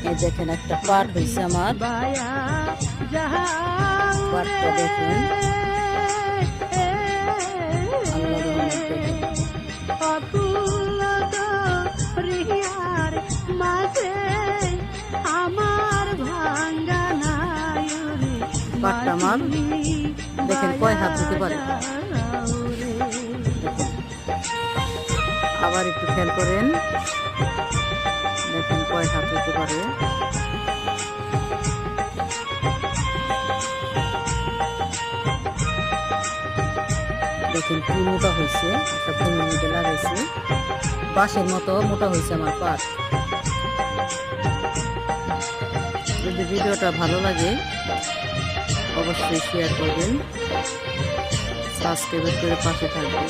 এই দেখেন একটা পাট হয়েছে আমার, পাটটা দেখেন আল্লাহ রহমত দেখেন। পাটটা আমার দেখেন কয় হাত দিতে পারে, আবার একটু খেয়াল করেন দেখেন কয় হাত দিতে পারে। দেখেন কি মোটা হয়েছে, একটা ফুলের মধ্যে লাগাইছে, বাঁশের মতো মোটা হয়েছে আমার পাট। যদি ভিডিওটা ভালো লাগে অবশ্যই শেয়ার করবেন, সাবস্ক্রাইব করে পাশে থাকবেন।